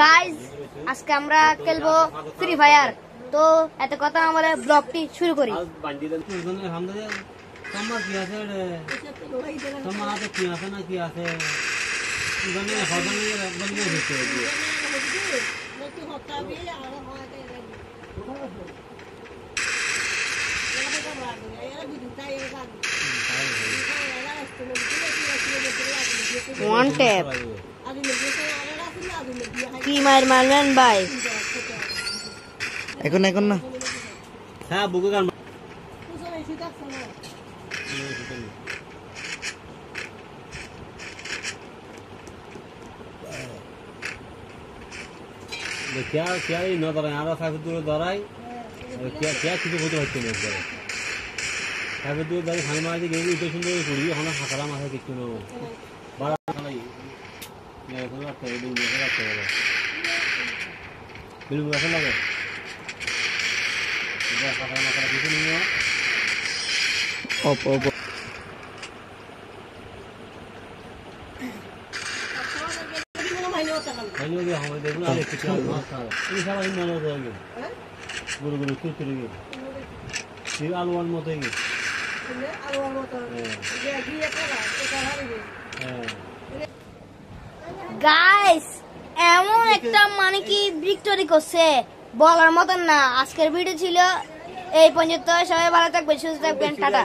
Guys আজকে আমরা খেলবো ফ্রি ফায়ার। তো এত কথা আমরা ব্লগটি শুরু করি। ওয়ান ট্যাপ কি মারলেন ভাই? এখন না হ্যাঁ বুকে গান क्या क्या ही न दराई आरा साइड दूर दराई क्या क्या किसी को तो हटते नहीं दराई साइड दूर दराई खाने में आजे गेंदी इतने सुंदर कुड़ी है ना हकला मारे किच्चू ना बड़ा खाना ये तो लगता है बिल्कुल ऐसा लगता है बिल्कुल ऐसा लगे इधर हकला मारे किच्चू नहीं है ओप भाई ये हमें देखना है कितना मस्त है ये सब इन नालों को है गुरु गुरु तू तेरे ये आलूवान मत है ये आलूवान मत है ये ये करा গাইস এমন একটা মানে কি ভিক্টরি করছে বলার মতন না। আজকের ভিডিও ছিল এই পর্যন্ত। সবাই ভালো থাকবেন, সুস্থ থাকবেন, টাটা।